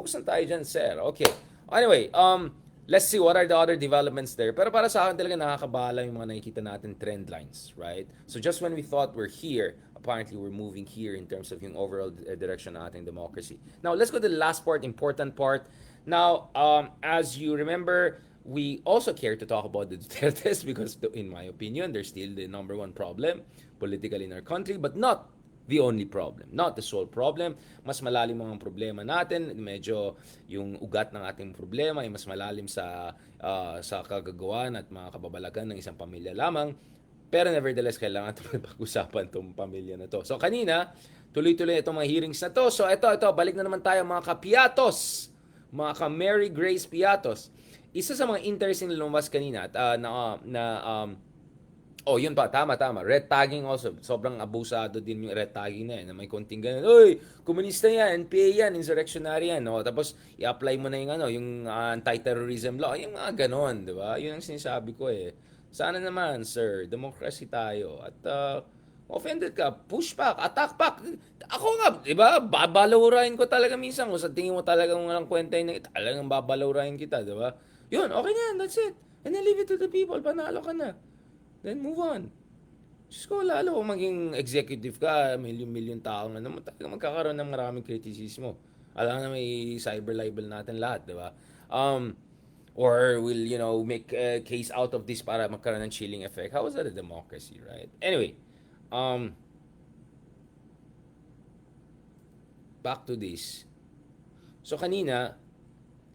focus na tayo dyan, sir. Okay. Anyway, let's see what are the other developments there. Pero para sa akin talaga nakakabahala yung mga nakikita natin trend lines, right? So just when we thought we're here, apparently we're moving here in terms of yung overall direction ng ating democracy. Now, let's go to the last part, important part. Now, as you remember, we also care to talk about the Dutertes because, in my opinion, they're still the number one problem politically in our country, but not the only problem, not the sole problem. Mas malalim ang problema natin, medyo yung ugat ng ating problema ay mas malalim sa kagagawan at mga kababalagan ng isang pamilya lamang. Pero nevertheless, kailangan ito pag-usapan itong pamilya na to. So kanina, tuloy-tuloy itong mga hearings na to. So ito, balik na naman tayo mga kapiatos, mga ka-Mary Grace Piatos. Isa sa mga interesting na lumabas kanina at oh, yun pa, tama. Red tagging also. Sobrang abusado din yung red tagging na yan. Na may konting ganun. Uy, komunista yan, NPA yan, insurrectionary yan. No? Tapos, i-apply mo na yung anti-terrorism law. Yung mga ganon, di ba? Yun ang sinasabi ko eh. Sana naman, sir, democracy tayo. At offended ka, push back, attack back. Ako nga, di ba? Babalawurahin ko talaga minsan. Kung sa tingin mo talagang walang kwenta yun, talagang babalawurahin kita, di ba? Yun, okay na yan, that's it. And then leave it to the people. Panalo ka na. Then move on. Diyos ko, lalo kung maging executive ka, milyon-milyon tao na naman, talaga magkakaroon ng maraming kritisismo. Alam na may cyber libel natin lahat, di ba? Or will, make a case out of this para magkaroon ng chilling effect. How is that a democracy, right? Anyway, back to this. So kanina,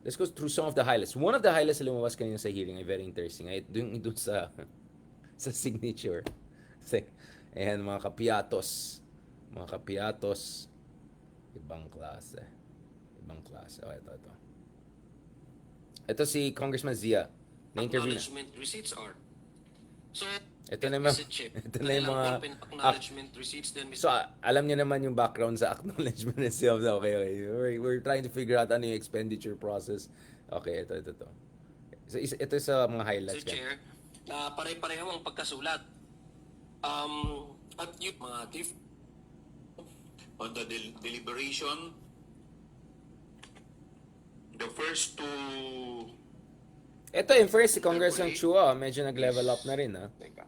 let's go through some of the highlights. One of the highlights na lumabas kanina sa hearing ay very interesting. Ay, dun sa signature. Ayan, mga kapiatos. Ibang klase. Oh, ito. Ito si Congressman Zia. Na-interview na. Acknowledgement receipts are. So, Ito na yung mga acknowledgement receipts then, So, alam niyo naman yung background sa acknowledgement and sales. Okay. We're trying to figure out ano yung expenditure process. Okay, ito. So, ito sa mga highlights. Mr. Chair, na pare-pareho ang pagkasulat. At yung mga on the deliberation, the first two... Ito yung first si Congressman Chua, medyo nag-level up na rin, ha? Teka,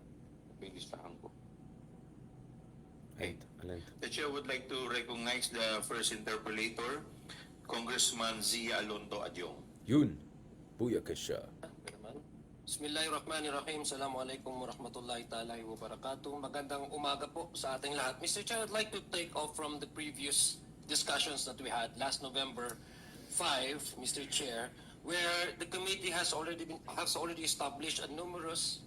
pinistahan ko. Alin? The chair would like to recognize the first interpolator, Congressman Zia Alonto Adyong. Yun. Buya ka siya. Bismillahirrahmanirrahim. Assalamualaikum warahmatullahi ta'ala wa barakatuh. Magandang umaga po sa ating lahat. Mr. Chair, I'd like to take off from the previous discussions that we had last November 5, Mr. Chair, where the committee has already established a numerous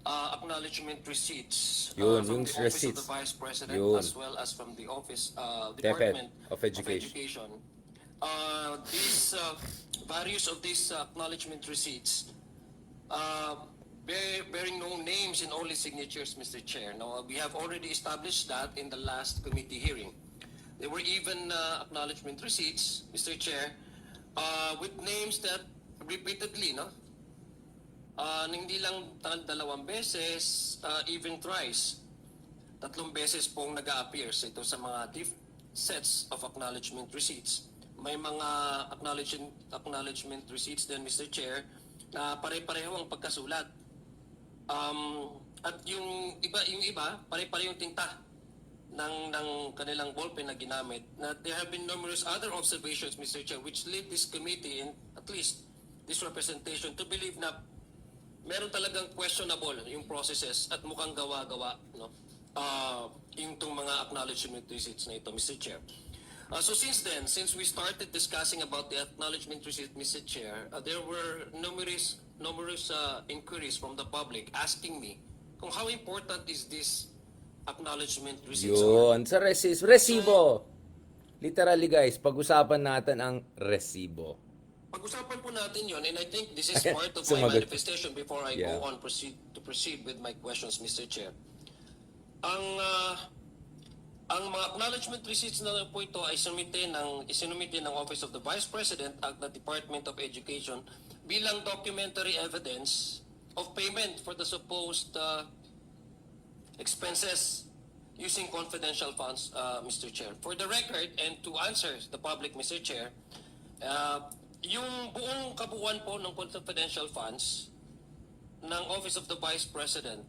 acknowledgement receipts Yun, from yung the Office receipts. of the Vice President Yun. as well as from the Office DepEd Department of Education. These various of these acknowledgement receipts bearing no names and only signatures, Mr. Chair. Now, we have already established that in the last committee hearing. There were even acknowledgement receipts, Mr. Chair, with names that repeatedly, hindi lang dalawang beses, even thrice, tatlong beses pong nag-a-appear ito sa mga sets of acknowledgement receipts. May mga acknowledgement receipts din, Mr. Chair, na pare-pareho ang pagkasulat. At yung iba, pare-pareho yung tinta ng kanilang ballpen na ginamit. Na there have been numerous other observations, Mr. Chair, which lead this committee and at least this representation to believe na meron talagang questionable yung processes at mukhang gawa-gawa, yung mga acknowledgement receipts na ito, Mr. Chair. So since we started discussing about the acknowledgement receipt, Mr. Chair, there were numerous inquiries from the public asking me kung how important is this acknowledgement receipt. Yun, sa resibo. Literally guys, pag-usapan natin ang resibo. Pag-usapan po natin yon, and I think this is part of my Sumagot. manifestation before I go on proceed with my questions, Mr. Chair. Ang mga acknowledgement receipts na po ito ay isinumite ng Office of the Vice President at the Department of Education bilang documentary evidence of payment for the supposed expenses using confidential funds, Mr. Chair. For the record, and to answer the public, Mr. Chair, Yung buong kabuuan po ng confidential funds ng Office of the Vice President,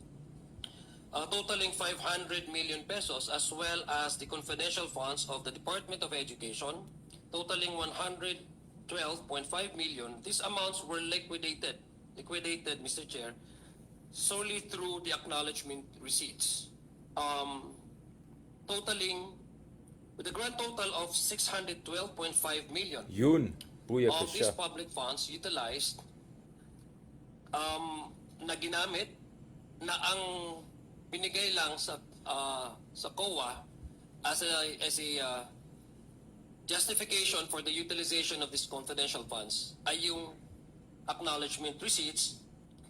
totaling 500 million pesos, as well as the confidential funds of the Department of Education, totaling 112.5 million. These amounts were liquidated, Mr. Chair, solely through the acknowledgement receipts, totaling with a grand total of 612.5 million Yun. Puya ko of these siya. public funds utilized, na ginamit, na ang binigay lang sa COA as a justification for the utilization of these confidential funds ay yung acknowledgement receipts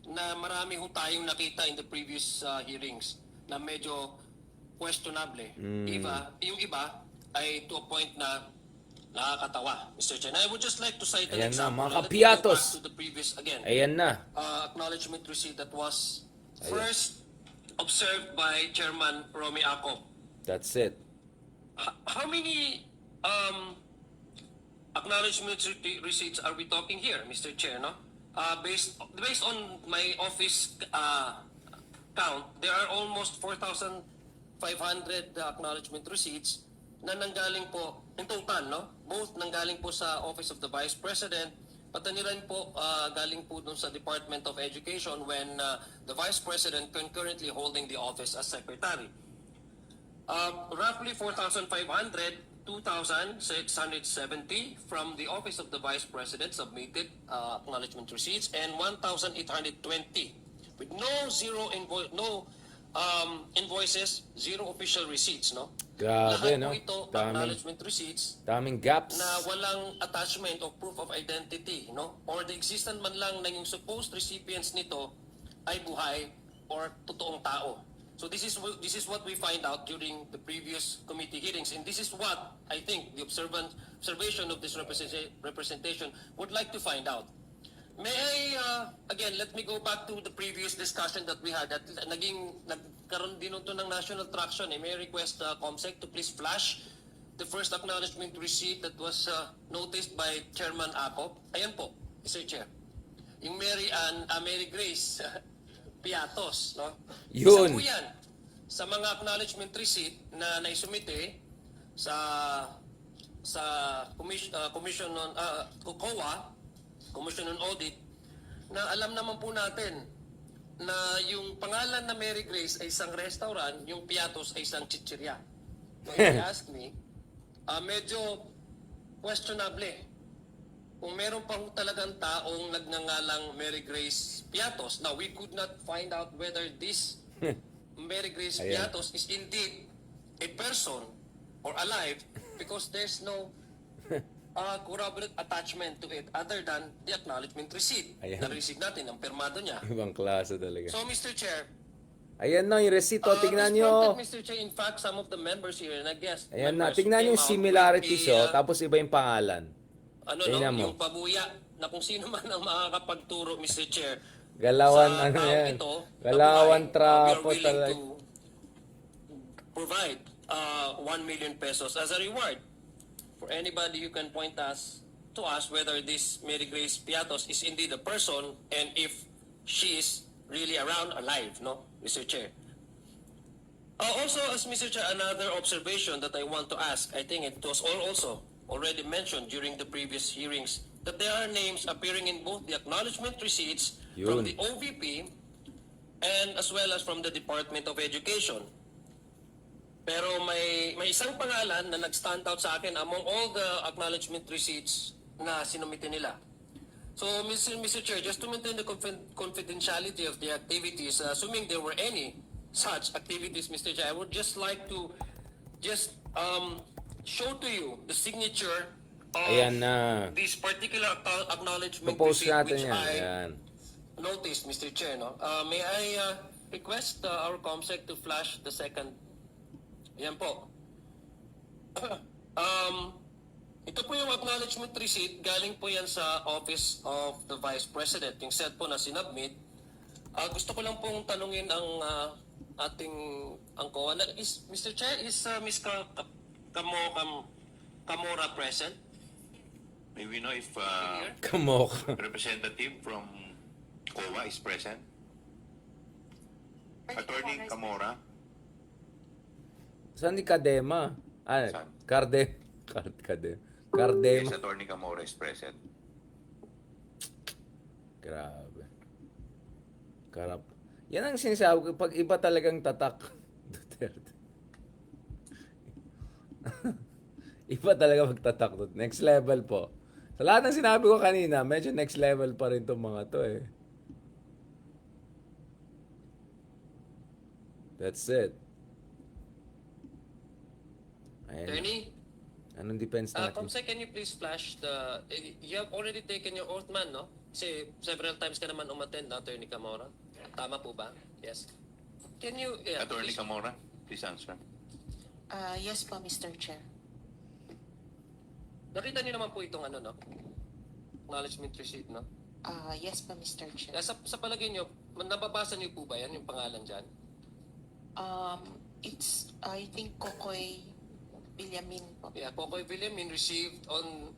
na marami ho tayong nakita in the previous hearings na medyo questionable. Yung iba ay to a point na nakakatawa, Mr. Chen. I would just like to cite an Ayan na, example. mga Let me go back kapiatos. to the previous again. Ayan na. Acknowledgement receipt that was first observed by Chairman Romy Acop. That's it. How many acknowledgement receipts are we talking here, Mr. Chair? No? Based on my office count, there are almost 4,500 acknowledgement receipts na nanggaling po in total, no? Both nanggaling po sa Office of the Vice President, pati rin po galing po dun sa Department of Education when the Vice President concurrently holding the office as Secretary. Roughly 4,500, 2,670 from the Office of the Vice President submitted acknowledgement receipts, and 1,820 with no invoices, zero official receipts, no? Grabe, Lahat no? po ito Daming, acknowledgement receipts daming gaps. na walang attachment of proof of identity, no? Or the existence man lang na yung supposed recipients nito ay buhay or totoong tao. So this is what we find out during the previous committee hearings, and this is what I think the observation of this representation would like to find out. May I, again, let me go back to the previous discussion that we had at nagkaroon din ito ng national traction. May I request COMSEC to please flash the first acknowledgement receipt that was noticed by Chairman Acop. Ayan po, Mr. Chair. Yung Mary Grace Piatos, no? Isa Yun. po yan sa mga acknowledgement receipt na naisumite sa Commission on COA, Commission on Audit, na alam naman po natin na yung pangalan na Mary Grace ay isang restaurant, yung Piatos ay isang chichirya. So if you ask me, medyo questionable. Kung meron pang talagang taong nagngangalang Mary Grace Piatos, now we could not find out whether this Mary Grace Ayan. Piatos is indeed a person or alive because there's no corroborate attachment to it other than the acknowledgement receipt Ayan. na receive natin, ang permado niya. Ibang klase talaga. So, Mr. Chair, Ayan na yung resito. Tingnan this nyo. prompted, Mr. Chair, in fact, some of the members here, and I guess, Ayan na. members Tingnan came yung out similarities, with oh. Tapos iba yung pangalan. Tingnan mo. yung pabuya na kung sino man ang makakapagturo, Mr. Chair, Galawan, sa ano taong yan. ito, Galawan we are trapo willing talaga. to provide 1 million pesos as a reward for anybody who can point to us whether this Mary Grace Piatos is indeed a person and if she is really around, alive, no, Mr. Chair. Also, as Mr. Chair, another observation that I want to ask, I think it was also already mentioned during the previous hearings, that there are names appearing in both the acknowledgement receipts from Yun. the OVP and as well as from the Department of Education. Pero may isang pangalan na nag-stand out sa akin among all the acknowledgement receipts na sinumite nila. So, Mr. Chair, just to maintain the confidentiality of the activities, assuming there were any such activities, Mr. Chair, I would just like to just show to you the signature of Ayan na. this particular acknowledgement Propose receipt natin which yan. I Ayan. noticed, Mr. Chair. No? May I request our COMSEC to flash the second. Yan po. Ito po yung acknowledgement receipt. Galing po yan sa Office of the Vice President. Yung set po na sinubmit. Gusto ko lang pong tanungin ang ating COA. Mr. Chair, is Ms. Camora present? May we know if Here? Kamok. representative from COA is present? Attorney Camora? Saan ni Kadema? Saan? Kadema. Yes, Attorney Camora is present. Grabe. Karap. Yan ang sinasabi ko, pag iba talagang tatak. Duterte. Iba talaga magtatak. Next level po. Sa lahat ng sinabi ko kanina, medyo next level pa rin itong mga to eh. That's it. Ayan. Attorney, Anong defense natin? Comsec, can you please flash the... You have already taken your oath, man, no? Kasi several times ka naman umattend, no, Attorney Camora? Tama po ba? Yes. Can you... Yeah, Attorney please. Camora, please answer. Yes po, Mr. Chair. Nakita niyo naman po itong ano, no? Acknowledgement receipt, no? Yes po, Mr. Chair. Sa palagay niyo, nababasa niyo po ba yan, yung pangalan dyan? It's, I think, Kokoy Villamin po. Yeah, Pocoy Villamin received on,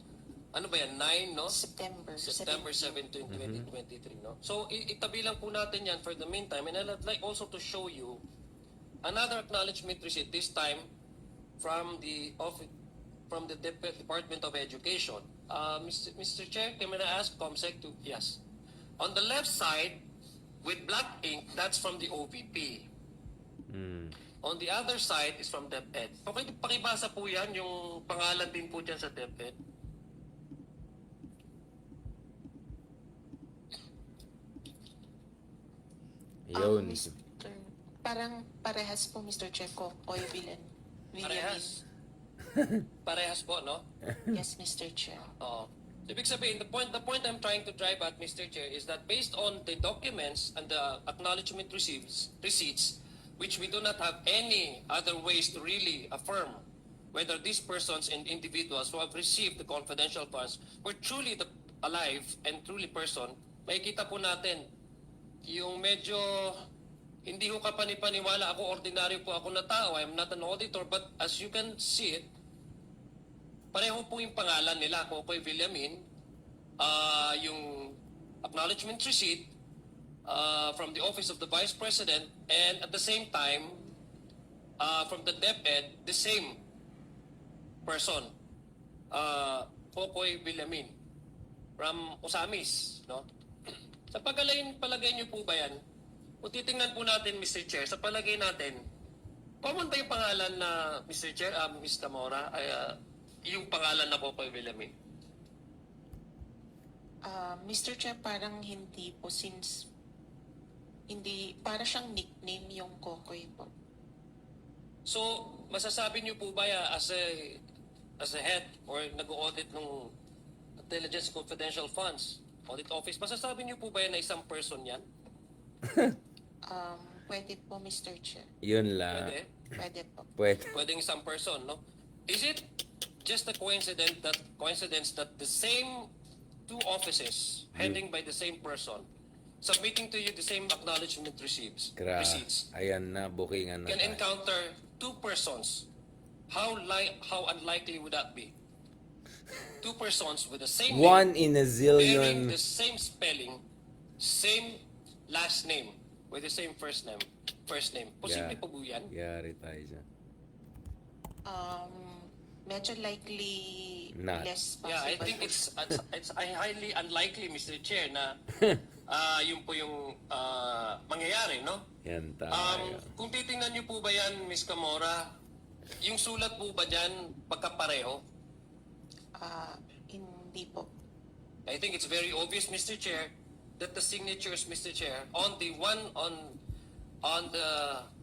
ano ba yan, 9, no? September 17, 2023, no? So, itabi lang po natin yan for the meantime. And I'd like also to show you another acknowledgement receipt, this time from the Department of Education. Mr. Chair, can I ask COMSEC to, yes. On the left side, with black ink, that's from the OVP. On the other side is from DepEd. Okay, pakibasa po yan, yung pangalan din po dyan sa DepEd. Yun. Parang parehas po, Mr. Chair, Kokoy Villamin. Parehas. Parehas po, no? Yes, Mr. Chair. Oo. Ibig sabihin, the point I'm trying to drive at, Mr. Chair, is that based on the documents and the acknowledgement receipts, which we do not have any other ways to really affirm whether these persons and individuals who have received the confidential funds were truly alive and truly person, makikita po natin yung medyo hindi ko kapanipaniwala. Ako, ordinaryo po ako na tao. I'm not an auditor, but as you can see it, pareho po yung pangalan nila, Kokoy Villamin, yung acknowledgement receipt from the Office of the Vice President, and at the same time, from the DepEd, the same person, Kokoy Villamin, from Osamis, no? Sa palagay niyo po ba yan? Kung titingnan po natin, Mr. Chair, sa palagay natin, common ba yung pangalan na, Mr. Chair, Ms. Camora, yung pangalan na Kokoy Villamin? Mr. Chair, parang hindi po since hindi, para siyang nickname yung Kokoy po. So, masasabi niyo po ba as a head or nag-audit ng Intelligence Confidential Funds Audit Office, masasabi niyo po ba na isang person yan? Pwede po, Mr. Chair. Yun lang. Pwede? Pwede po. Pwede. Pwedeng isang person, no? Is it just a coincidence that the same two offices heading by the same person submitting to you the same acknowledgement receipts Ayan na, bookingan na can tayo. encounter two persons? How unlikely would that be? Two persons with the same One name, in a bearing zillion. the same spelling, same last name, with the same first name. Posible po po yan? Yari tayo dyan. Medyo likely Not. less possible. Yeah, I think it's highly unlikely, Mr. Chair, na yun po yung mangyayari, no? Yan tayo. Kung titingnan niyo po ba yan, Ms. Camora, yung sulat po ba dyan pagkapareho? Hindi po. I think it's very obvious, Mr. Chair, that the signatures, Mr. Chair, on the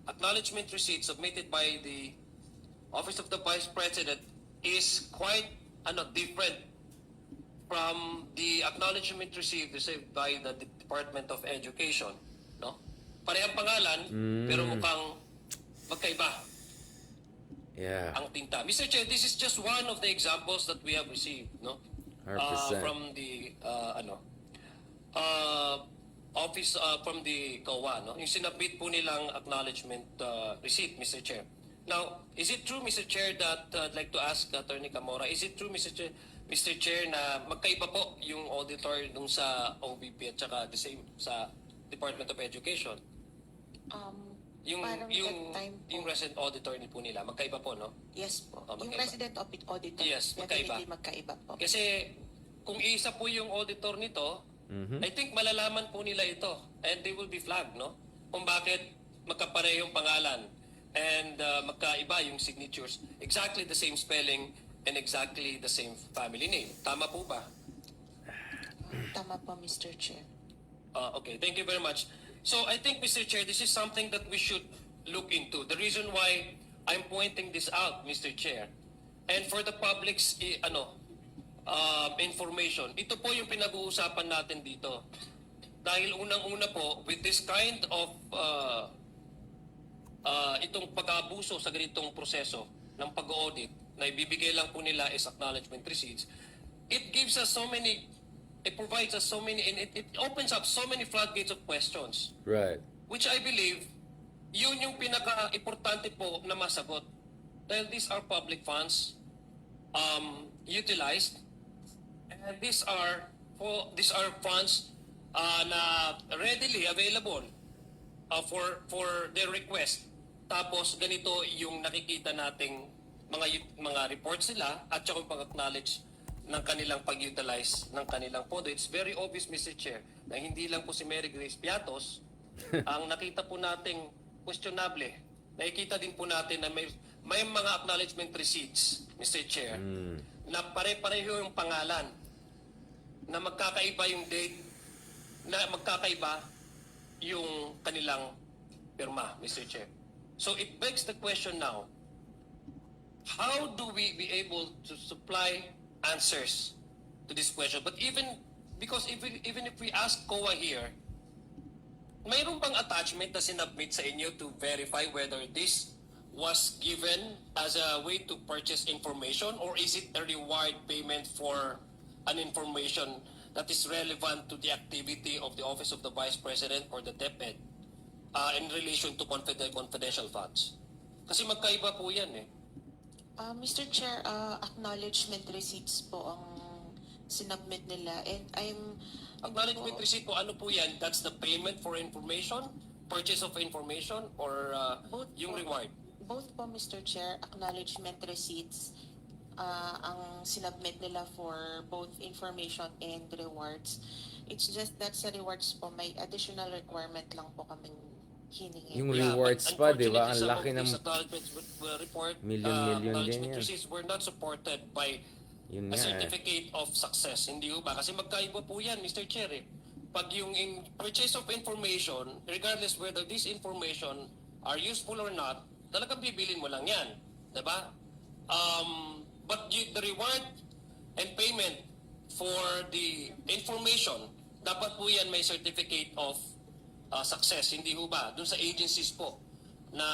acknowledgement receipt submitted by the Office of the Vice President is quite different from the acknowledgement received by the Department of Education, no? Parehang pangalan, pero mukhang magkaiba Yeah. ang tinta. Mr. Chair, this is just one of the examples that we have received, no? 100%. From the office from the COA, no? Yung sinabit po nilang acknowledgement receipt, Mr. Chair. Now, is it true, Mr. Chair, that I'd like to ask Attorney Camora, is it true, Mr. Chair, Mr. Chair, na magkaiba po yung auditor nung sa OVP at saka the same sa Department of Education. Yung Parang yung that time po, yung resident auditor ni po nila, magkaiba po, no? yes po. Oh, Yung magkaiba. resident auditor, Yes, magkaiba. definitely magkaiba po. Kasi kung isa po yung auditor nito, I think malalaman po nila ito and they will be flagged, no? Kung bakit magkaparehong pangalan and magkaiba yung signatures. Exactly the same spelling and exactly the same family name. Tama po ba? Tama po, Mr. Chair. Okay, thank you very much. So I think, Mr. Chair, this is something that we should look into. The reason why I'm pointing this out, Mr. Chair, and for the public's information, ito po yung pinag-uusapan natin dito. Dahil unang-una po, with this kind of itong pag-aabuso sa ganitong proseso ng pag-audit na ibibigay lang po nila is acknowledgement receipts, it gives us so many, it provides us so many, and it opens up so many floodgates of questions, Right. which I believe, yun yung pinaka-importante po na masagot. Dahil these are public funds utilized, and these are funds na readily available for their request. Tapos ganito yung nakikita nating mga reports nila at saka yung pag-acknowledge ng kanilang pag-utilize ng kanilang pondo. It's very obvious, Mr. Chair, na hindi lang po si Mary Grace Piatos ang nakita po nating questionable. Nakikita din po natin na may mga acknowledgement receipts, Mr. Chair, na pare-pareho yung pangalan, na magkakaiba yung date, na magkakaiba yung kanilang pirma, Mr. Chair. So it begs the question now, how do we be able to supply answers to this question? But because even if we ask COA here, mayroon bang attachment na sinubmit sa inyo to verify whether this was given as a way to purchase information, or is it a reward payment for an information that is relevant to the activity of the Office of the Vice President or the DepEd in relation to confidential funds? Kasi magkaiba po yan eh. Mr. Chair, acknowledgement receipts po ang sinubmit nila, and Acknowledgement receipt po, ano po yan? That's the payment for information, purchase of information, or Both yung po. reward? Both po, Mr. Chair, acknowledgement receipts ang sinubmit nila for both information and rewards. It's just that sa rewards po, may additional requirement lang po kaming hiningi. Yung Yeah, rewards but pa, di ba? Ang unfortunately, laki some ng... of these acknowledgement report, Million din acknowledgement yan. receipts were not supported by Yun a nga eh. certificate of success. Hindi ba? Kasi magkaiba po yan, Mr. Chair. Eh. Pag yung purchase of information, regardless whether this information are useful or not, talagang bibilin mo lang yan. Diba? But the reward and payment for the information, dapat po yan may certificate of success. Hindi ho ba? Doon sa agencies po na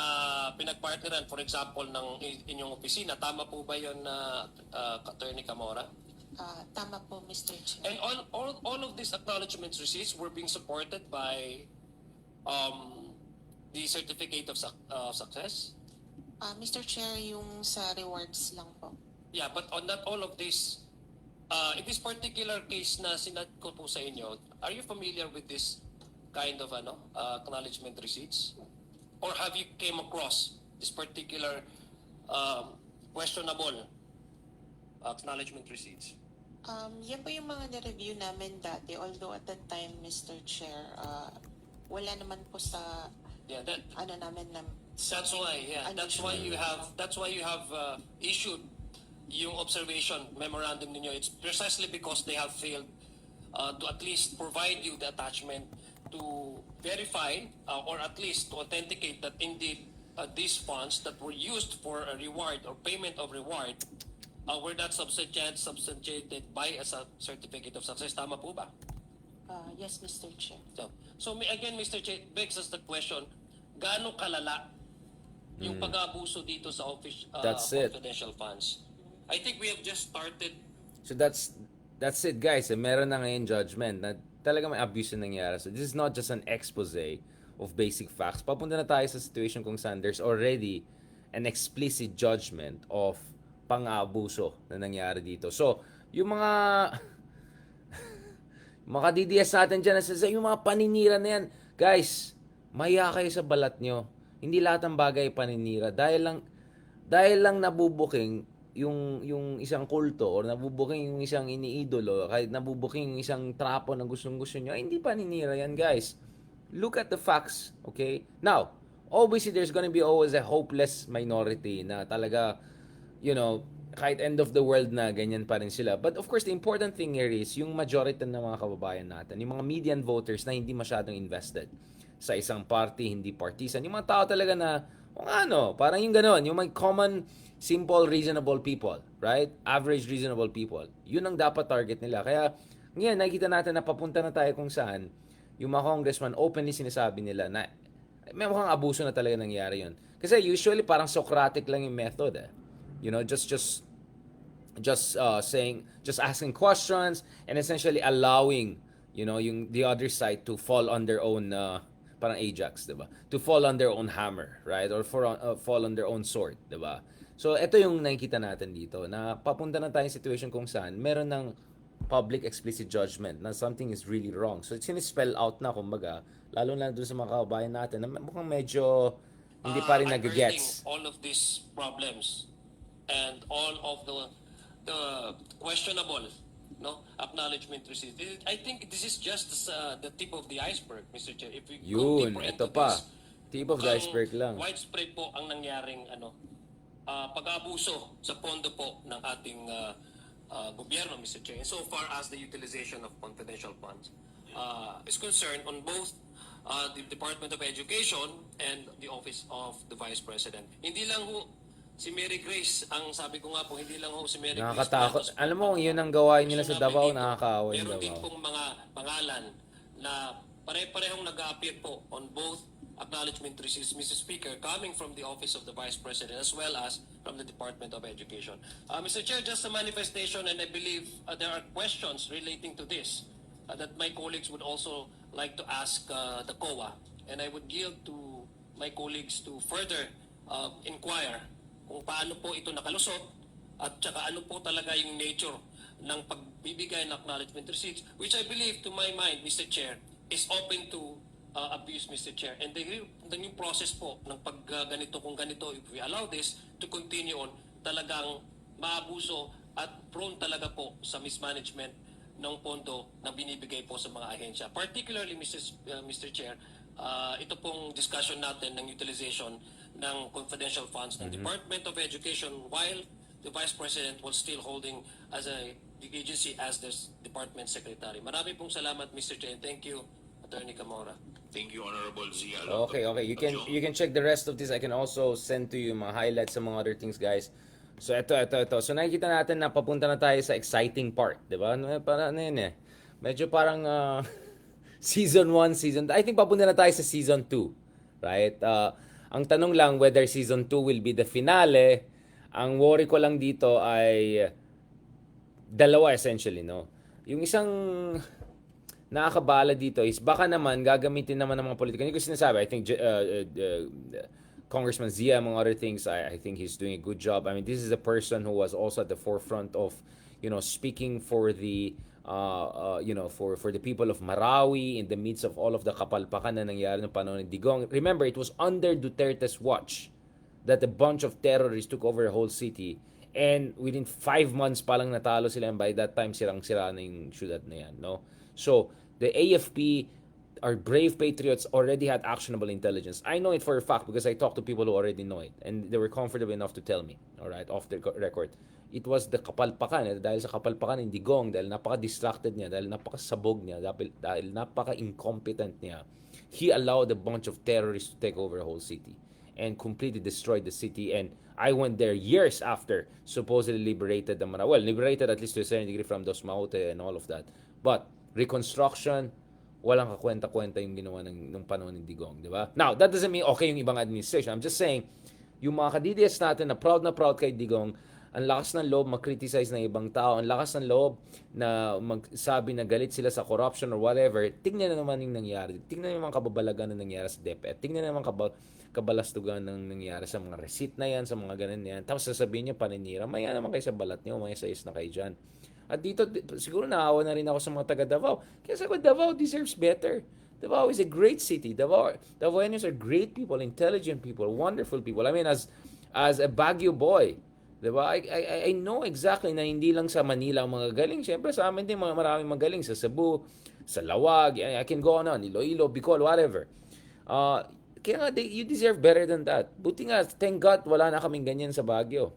pinagpartneran, for example, ng inyong opisina. Tama po ba yun, Attorney Camora? Tama po, Mr. Chair. And all of these acknowledgement receipts were being supported by the certificate of success? Mr. Chair, yung sa rewards lang po. Yeah, but on not all of this, in this particular case na sinad ko po sa inyo, are you familiar with this kind of acknowledgement receipts? Or have you came across this particular questionable acknowledgement receipts? Yan po yung mga na-review namin dati, although at that time, Mr. Chair, wala naman po sa Yeah, namin na that's why. Yeah, that's why you have issued yung observation memorandum ninyo. It's precisely because they have failed to at least provide you the attachment to verify or at least to authenticate that indeed these funds that were used for a reward or payment of reward were not substantiated by a certificate of success. Tama po ba? yes, Mr. Chair. So again, Mr. Chair, begs us the question, gaano kalala yung pag-aabuso dito sa office That's it. confidential funds? I think we have just started. So that's it, guys. Meron na ngayon judgment na talaga may abuse na nangyari. So this is not just an expose of basic facts. Papunta na tayo sa situation kung saan there's already an explicit judgment of pang-aabuso na nangyari dito. So yung mga mga DDS natin dyan, yung mga paninira na yan, guys, maya kayo sa balat nyo. Hindi lahat ng bagay paninira. Dahil lang nabubuking yung isang kulto or nabubuking yung isang iniidolo, kahit nabubuking yung isang trapo na gustong-gusto nyo, ay hindi paninira yan, guys. Look at the facts, okay? Now, obviously, there's gonna be always a hopeless minority na talaga, kahit end of the world na ganyan pa rin sila. But of course, the important thing here is yung majority ng mga kababayan natin, yung mga median voters na hindi masyadong invested sa isang party, hindi partisan. Yung mga tao talaga na, parang yung gano'n, yung may common, simple, reasonable people, right? Average, reasonable people. Yun ang dapat target nila. Kaya, ngayon, nakikita natin na papunta na tayo kung saan yung mga congressman openly sinasabi nila na may mukhang abuso na talaga nangyari yun. Kasi usually parang Socratic lang yung method eh. Just asking questions and essentially allowing yung the other side to fall on their own parang Ajax, 'di ba? To fall on their own hammer, right? Or fall on their own sword, 'di ba? So ito yung nakikita natin dito na papunta na tayong situation kung saan meron ng public explicit judgment na something is really wrong. So spell out na kumbaga, lalo na doon sa mga kababayan natin na mukhang medyo hindi pa rin nag-gets. All of these problems and all of the questionable acknowledgement received. I think this is just the tip of the iceberg, Mr. Chair. If we go Yun, deeper ito into pa. this, Tip of the mukhang iceberg lang. widespread po ang nangyaring pag-aabuso sa pondo po ng ating gobyerno, Mr. Chair. And so far as the utilization of confidential funds is concerned on both the Department of Education and the Office of the Vice President. Hindi lang ho si Mary Grace, ang sabi ko nga po, hindi lang ho si Mary Grace. Nakakatakot. Alam mo, kung yun ang gawain nila sa Davao, nakakaawa yung Meron din Davao. pong mga pangalan na pare-parehong nag-a-appear po on both acknowledgement receipts, Mr. Speaker, coming from the Office of the Vice President as well as from the Department of Education. Mr. Chair, just a manifestation, and I believe there are questions relating to this that my colleagues would also like to ask the COA, and I would yield to my colleagues to further inquire kung paano po ito nakalusot at saka ano po talaga yung nature ng pagbibigay ng acknowledgement receipts, which I believe, to my mind, Mr. Chair, is open to abuse, Mr. Chair. And the new process po ng pagganito, kung ganito, if we allow this to continue on, talagang maabuso at prone talaga po sa mismanagement ng pondo na binibigay po sa mga ahensya. Particularly, Mr. Chair, ito pong discussion natin ng utilization ng confidential funds ng Department of Education while the Vice President was still holding as the agency as the Department Secretary. Marami pong salamat, Mr. Chair, and thank you, Attorney Camora. Thank you, Honorable Zia. Okay. You can check the rest of this. I can also send to you mga highlights sa mga other things, guys. So ito. So nakikita natin na papunta na tayo sa exciting part, 'di ba? Parang medyo parang season 1, I think papunta na tayo sa season 2, right? Ang tanong lang whether season 2 will be the finale. Ang worry ko lang dito ay dalawa essentially, no? Yung isang nakakabala dito is baka naman gagamitin naman ng mga politiko. Hindi ko sinasabi, I think Congressman Zia, among other things, I think he's doing a good job. I mean, this is a person who was also at the forefront of, speaking for the for the people of Marawi in the midst of all of the kapalpakan na nangyari ng panahon ni Digong. Remember, it was under Duterte's watch that a bunch of terrorists took over the whole city, and within 5 months pa lang natalo sila, and by that time sirang-sira na yung syudad na yan, no? So, the AFP, our brave patriots, already had actionable intelligence. I know it for a fact because I talked to people who already know it, and they were comfortable enough to tell me, all right, off the record. It was the kapalpakan, dahil sa kapalpakan ng Digong, dahil napaka-distracted niya, dahil napaka-sabog niya, dahil napaka-incompetent niya, he allowed a bunch of terrorists to take over the whole city and completely destroyed the city. And I went there years after supposedly liberated the Marawi. Well, liberated at least to a certain degree from Dos Maute and all of that. But reconstruction, walang kakwenta-kwenta yung ginawa ng panahon ng Digong, di ba? Now, that doesn't mean okay yung ibang administration. I'm just saying, yung mga ka-DDS natin na proud kay Digong, ang lakas ng loob mag-criticize ng ibang tao, ang lakas ng loob na magsabi na galit sila sa corruption or whatever. Tingnan na naman yung nangyari. Tingnan naman kababalagan na nangyari sa DepEd. Tingnan naman kabalastugan ng nangyari sa mga receipt na yan, sa mga ganun yan. Tapos sasabihin niyo paninira, maya naman kayo sa balat niyo, maya sa is na kayo dyan. At dito, siguro naawa na rin ako sa mga taga Davao. Kaya sabi ko, Davao deserves better. Davao is a great city. Davaoenos are great people, intelligent people, wonderful people. I mean, as a Baguio boy, diba? I know exactly na hindi lang sa Manila ang mga galing. Siyempre sa amin din maraming magaling sa Cebu, sa Lawag, I can go on, Iloilo, Bicol, whatever. Kaya nga, you deserve better than that. Buti nga, thank God, wala na kaming ganyan sa Baguio.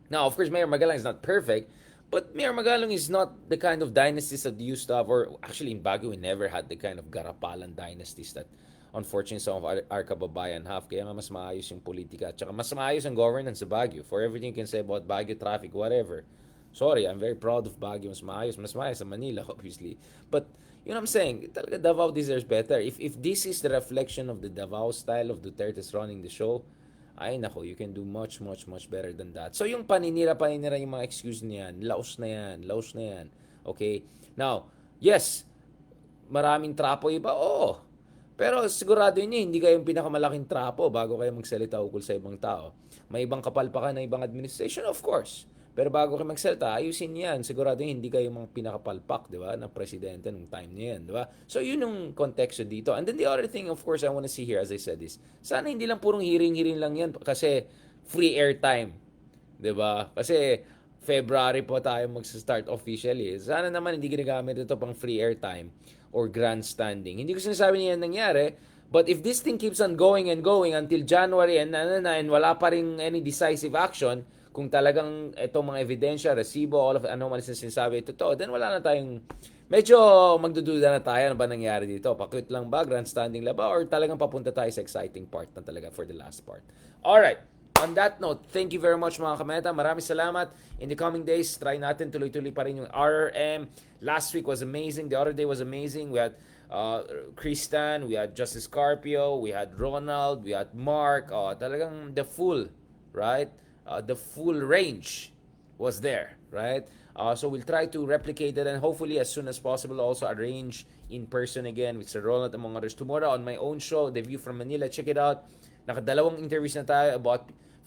Now, of course, Mayor Magalang is not perfect, but Mayor Magalang is not the kind of dynasties that used to have, or actually in Baguio, we never had the kind of Garapalan dynasties that unfortunately some of our kababayan have. Kaya nga mas maayos yung politika, at saka mas maayos ang governance sa Baguio. For everything you can say about Baguio traffic, whatever. Sorry, I'm very proud of Baguio. Mas maayos sa Manila, obviously. But, you know what I'm saying? Talaga Davao deserves better. If this is the reflection of the Davao style of Duterte's running the show, ay nako, you can do much better than that. So yung paninira yung mga excuse niyan, laos na yan. Okay? Now, yes, maraming trapo iba, oo. Pero sigurado niyo, hindi kayo yung pinakamalaking trapo bago kayo magsalita ukol sa ibang tao. May ibang kapalpakan na ibang administration, of course. Pero bago kayo magsalita, ayusin niyan. Sigurado hindi kayo mga pinakapalpak, di ba, na presidente nung time niyan, di ba? So, yun yung konteksto dito. And then the other thing, of course, I want to see here, as I said, is sana hindi lang purong hearing lang yan kasi free airtime, di ba? Kasi February po tayo mag-start officially. Sana naman hindi ginagamit ito pang free airtime or grandstanding. Hindi ko sinasabi niya nangyari, but if this thing keeps on going and going until January and wala pa rin any decisive action, kung talagang itong mga ebidensya, resibo, all of anomalies na sinasabi, totoo, then wala na tayong, medyo magdududa na tayo, ano ba nangyari dito? Pakit lang ba? Grandstanding lang ba? Or talagang papunta tayo sa exciting part na talaga for the last part? Alright, on that note, thank you very much mga kameta. Maraming salamat. In the coming days, try natin tuloy-tuloy pa rin yung RRM. Last week was amazing. The other day was amazing. We had Kristan, we had Justice Carpio, we had Ronald, we had Mark. Talagang the full, right? The full range was there, right? So we'll try to replicate it and hopefully as soon as possible also arrange in person again with Sir Ronald among others. Tomorrow on my own show, The View from Manila, check it out. Nakadalawang interviews na tayo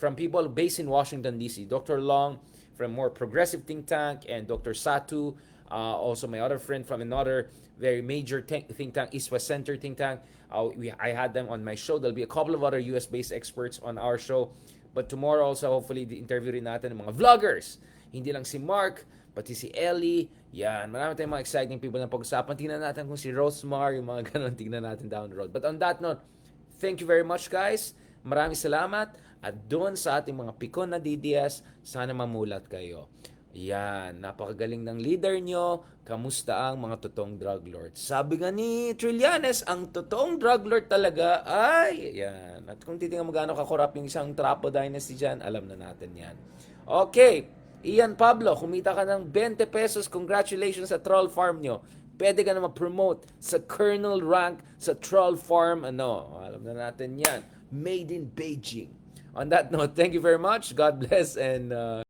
from people based in Washington, D.C. Dr. Long from more progressive think tank and Dr. Satu, also my other friend from another very major think tank, East West Center think tank. I had them on my show. There'll be a couple of other US-based experts on our show. But tomorrow also, hopefully, interview rin natin ng mga vloggers. Hindi lang si Mark, pati si Ellie. Yan, marami tayong mga exciting people na pag-usapan. Tingnan natin kung si Rosemar, yung mga ganun, tingnan natin down the road. But on that note, thank you very much, guys. Maraming salamat. At doon sa ating mga pikon na DDS, sana mamulat kayo. Yan, napakagaling ng leader nyo. Kamusta ang mga totoong drug lords? Sabi nga ni Trillanes, ang totoong drug lord talaga ay, yan. At kung titingnan mo gaano kakorap yung isang Trapo dynasty dyan, alam na natin yan. Okay, Ian Pablo, kumita ka ng 20 pesos. Congratulations sa troll farm nyo. Pwede ka na ma-promote sa colonel rank sa troll farm. Alam na natin yan. Made in Beijing. On that note, thank you very much. God bless and